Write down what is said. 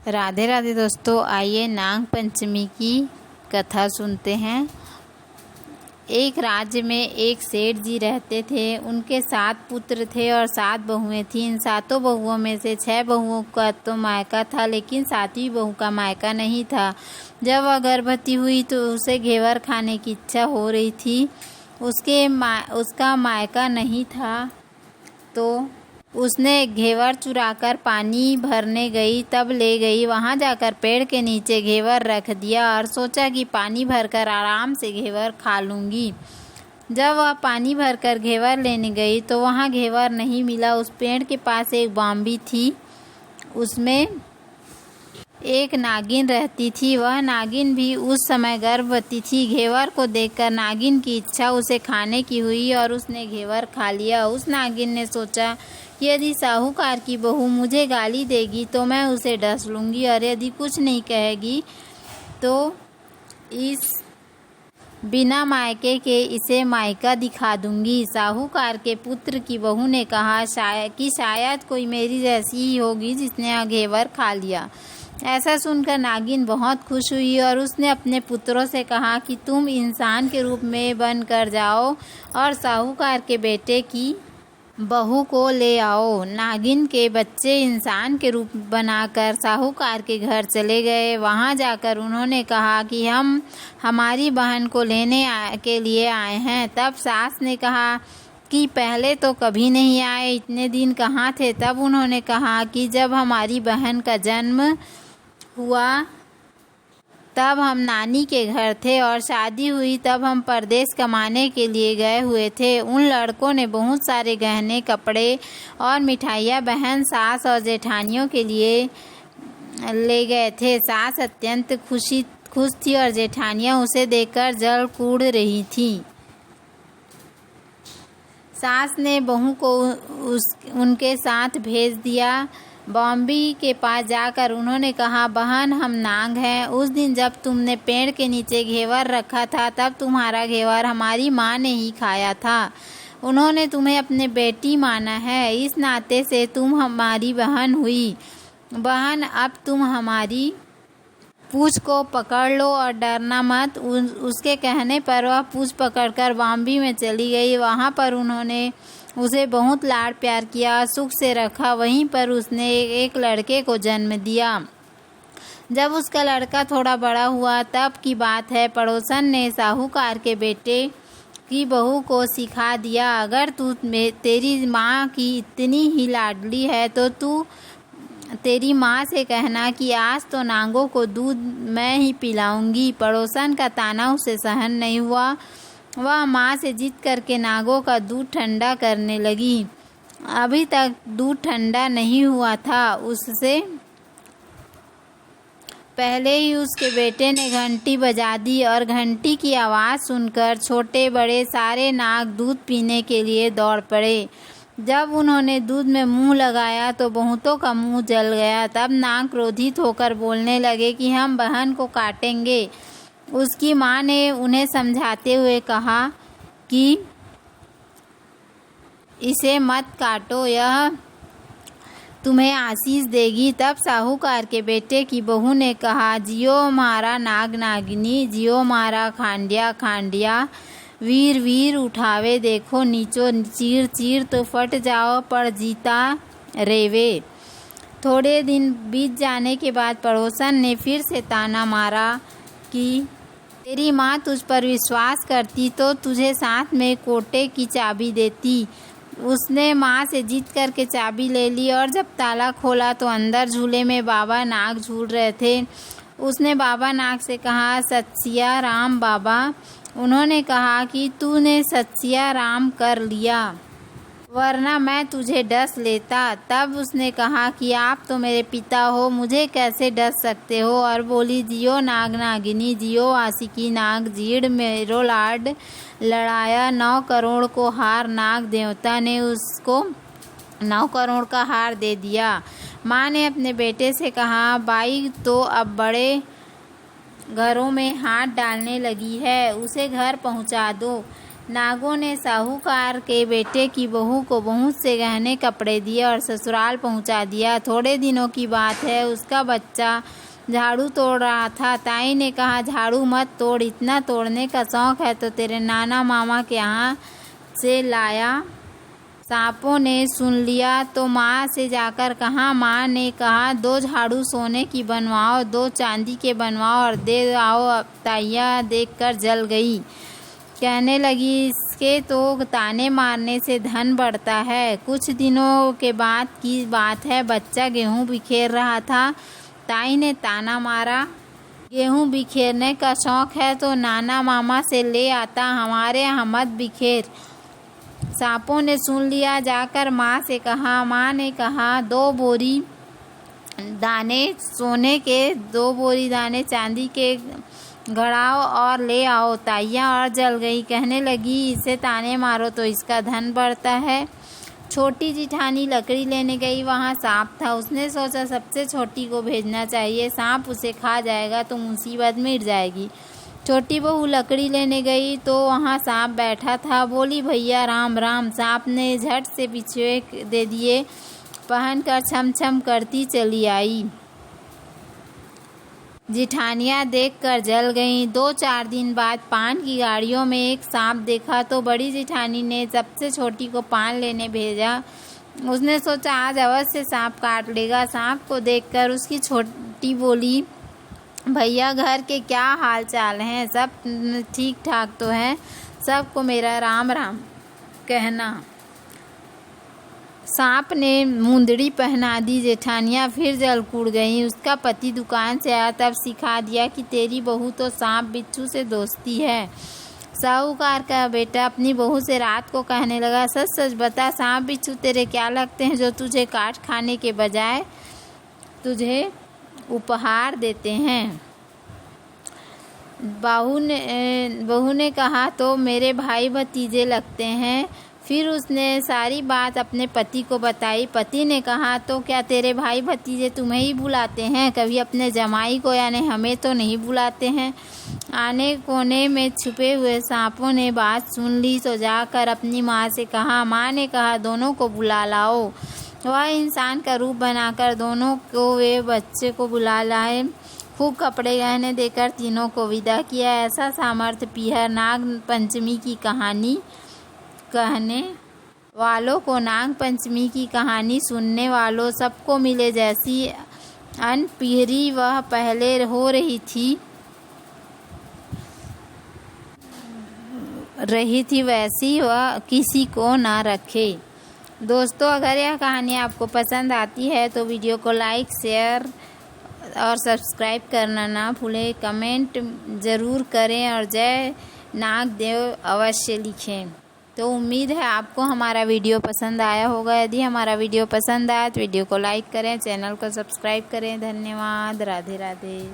राधे राधे दोस्तों, आइए नाग पंचमी की कथा सुनते हैं। एक राज्य में एक सेठ जी रहते थे। उनके 7 पुत्र थे और 7 बहुएं थीं। इन 7 बहुओं में से 6 बहुओं का तो मायका था, लेकिन 7वीं बहू का मायका नहीं था। जब वह गर्भवती हुई तो उसे घेवर खाने की इच्छा हो रही थी। उसका मायका नहीं था, तो उसने घेवर चुराकर पानी भरने गई, तब ले गई। वहां जाकर पेड़ के नीचे घेवर रख दिया और सोचा कि पानी भरकर आराम से घेवर खा लूंगी। जब वह पानी भरकर घेवर लेने गई तो वहां घेवर नहीं मिला। उस पेड़ के पास एक बांबी थी, उसमें एक नागिन रहती थी। वह नागिन भी उस समय गर्भवती थी। घेवर को देखकर नागिन की इच्छा उसे खाने की हुई और उसने घेवर खा लिया। उस नागिन ने सोचा कि यदि साहूकार की बहू मुझे गाली देगी तो मैं उसे डस लूँगी, और यदि कुछ नहीं कहेगी तो इस बिना मायके के इसे मायका दिखा दूंगी। साहूकार के पुत्र की बहू ने कहा कि शायद कोई मेरी जैसी ही होगी जिसने घेवर खा लिया। ऐसा सुनकर नागिन बहुत खुश हुई और उसने अपने पुत्रों से कहा कि तुम इंसान के रूप में बन कर जाओ और साहूकार के बेटे की बहू को ले आओ। नागिन के बच्चे इंसान के रूप बनाकर साहूकार के घर चले गए। वहां जाकर उन्होंने कहा कि हम हमारी बहन को लेने के लिए आए हैं। तब सास ने कहा कि पहले तो कभी नहीं आए, इतने दिन कहाँ थे? तब उन्होंने कहा कि जब हमारी बहन का जन्म हुआ तब हम नानी के घर थे और शादी हुई तब हम परदेश कमाने के लिए गए हुए थे। उन लड़कों ने बहुत सारे गहने, कपड़े और मिठाइयाँ बहन, सास और जेठानियों के लिए ले गए थे। सास अत्यंत खुश थी और जेठानियाँ उसे देखकर जल कूद रही थी। सास ने बहू को उनके साथ भेज दिया। बॉम्बी के पास जाकर उन्होंने कहा, बहन, हम नाग हैं। उस दिन जब तुमने पेड़ के नीचे घेवर रखा था तब तुम्हारा घेवर हमारी माँ ने ही खाया था। उन्होंने तुम्हें अपने बेटी माना है, इस नाते से तुम हमारी बहन हुई। बहन, अब तुम हमारी पूंछ को पकड़ लो और डरना मत। उसके कहने पर वह पूंछ पकड़कर बॉम्बी में चली गई। वहाँ पर उन्होंने उसे बहुत लाड़ प्यार किया, सुख से रखा। वहीं पर उसने एक लड़के को जन्म दिया। जब उसका लड़का थोड़ा बड़ा हुआ तब की बात है, पड़ोसन ने साहूकार के बेटे की बहू को सिखा दिया, अगर तेरी माँ की इतनी ही लाडली है तो तू तेरी माँ से कहना कि आज तो नागों को दूध मैं ही पिलाऊंगी। पड़ोसन का ताना उसे सहन नहीं हुआ। वह माँ से जिद करके नागों का दूध ठंडा करने लगी। अभी तक दूध ठंडा नहीं हुआ था, उससे पहले ही उसके बेटे ने घंटी बजा दी और घंटी की आवाज़ सुनकर छोटे बड़े सारे नाग दूध पीने के लिए दौड़ पड़े। जब उन्होंने दूध में मुंह लगाया तो बहुतों का मुंह जल गया। तब नाग क्रोधित होकर बोलने लगे कि हम बहन को काटेंगे। उसकी माँ ने उन्हें समझाते हुए कहा कि इसे मत काटो, यह तुम्हें आशीष देगी। तब साहूकार के बेटे की बहू ने कहा, जियो मारा नाग नागिनी, जियो मारा खांडिया खांडिया, वीर वीर उठावे देखो नीचो, चीर चीर तो फट जाओ पर जीता रेवे। थोड़े दिन बीत जाने के बाद पड़ोसन ने फिर से ताना मारा कि तेरी माँ तुझ पर विश्वास करती तो तुझे साथ में कोटे की चाबी देती। उसने माँ से जिद करके चाबी ले ली और जब ताला खोला तो अंदर झूले में बाबा नाग झूल रहे थे। उसने बाबा नाग से कहा, सत्सिया राम बाबा। उन्होंने कहा कि तूने सत्सिया राम कर लिया, वरना मैं तुझे डस लेता। तब उसने कहा कि आप तो मेरे पिता हो, मुझे कैसे डस सकते हो? और बोली, जियो नाग नागिनी, जियो आशिकी नाग, जीड़ मेरो लाड लड़ाया 9 करोड़ को हार। नाग देवता ने उसको 9 करोड़ का हार दे दिया। माँ ने अपने बेटे से कहा, बाई तो अब बड़े घरों में हाथ डालने लगी है, उसे घर पहुँचा दो। नागों ने साहूकार के बेटे की बहू को बहुत से गहने कपड़े दिए और ससुराल पहुंचा दिया। थोड़े दिनों की बात है, उसका बच्चा झाड़ू तोड़ रहा था। ताई ने कहा, झाड़ू मत तोड़, इतना तोड़ने का शौक है तो तेरे नाना मामा के यहाँ से लाया। सांपों ने सुन लिया तो माँ से जाकर कहा। माँ ने कहा, 2 झाड़ू सोने की बनवाओ, 2 चांदी के बनवाओ और दे आओ। ताइया देखकर जल गई। कहने लगी, इसके तो ताने मारने से धन बढ़ता है। कुछ दिनों के बाद की बात है, बच्चा गेहूँ बिखेर रहा था। ताई ने ताना मारा, गेहूँ बिखेरने का शौक है तो नाना मामा से ले आता, हमारे यहाँ मत बिखेर। सांपों ने सुन लिया, जाकर माँ से कहा। माँ ने कहा, 2 बोरी दाने सोने के, 2 बोरी दाने चांदी के गड़ाओ और ले आओ। ताइया और जल गई। कहने लगी, इसे ताने मारो तो इसका धन बढ़ता है। छोटी जिठानी लकड़ी लेने गई, वहाँ सांप था। उसने सोचा सबसे छोटी को भेजना चाहिए, सांप उसे खा जाएगा तो मुसीबत मिट जाएगी। छोटी बहू लकड़ी लेने गई तो वहाँ सांप बैठा था। बोली, भैया राम राम। सांप ने झट से बिछुए दे दिए, पहनकर छम छम करती चली आई। जिठानियाँ देखकर जल गईं। 2-4 दिन बाद पान की गाड़ियों में एक सांप देखा तो बड़ी जिठानी ने सबसे छोटी को पान लेने भेजा। उसने सोचा आज अवश्य सांप काट लेगा। सांप को देखकर उसकी छोटी बोली, भैया घर के क्या हाल चाल हैं, सब ठीक ठाक तो हैं? सबको मेरा राम राम कहना। सांप ने मुंदड़ी पहना दी। जेठानियाँ फिर जल कूद गईं। उसका पति दुकान से आया तब सिखा दिया कि तेरी बहू तो सांप बिच्छू से दोस्ती है। साहूकार का बेटा अपनी बहू से रात को कहने लगा, सच सच बता, सांप बिच्छू तेरे क्या लगते हैं जो तुझे काट खाने के बजाय तुझे उपहार देते हैं? बहू ने कहा, तो मेरे भाई भतीजे लगते हैं। फिर उसने सारी बात अपने पति को बताई। पति ने कहा, तो क्या तेरे भाई भतीजे तुम्हें ही बुलाते हैं, कभी अपने जमाई को यानी हमें तो नहीं बुलाते हैं? आने कोने में छुपे हुए सांपों ने बात सुन ली तो जाकर अपनी माँ से कहा। माँ ने कहा, दोनों को बुला लाओ। वह इंसान का रूप बनाकर दोनों को वे बच्चे को बुला लाए। खूब कपड़े गहने देकर तीनों को विदा किया। ऐसा सामर्थ्य पीहर। नाग पंचमी की कहानी कहने वालों को, नाग पंचमी की कहानी सुनने वालों सबको मिले। जैसी अनपीहरी वह पहले हो रही थी वैसी वह किसी को ना रखे। दोस्तों, अगर यह कहानी आपको पसंद आती है तो वीडियो को लाइक, शेयर और सब्सक्राइब करना ना भूलें। कमेंट ज़रूर करें और जय नागदेव अवश्य लिखें। तो उम्मीद है आपको हमारा वीडियो पसंद आया होगा। यदि हमारा वीडियो पसंद आया तो वीडियो को लाइक करें, चैनल को सब्सक्राइब करें। धन्यवाद। राधे राधे।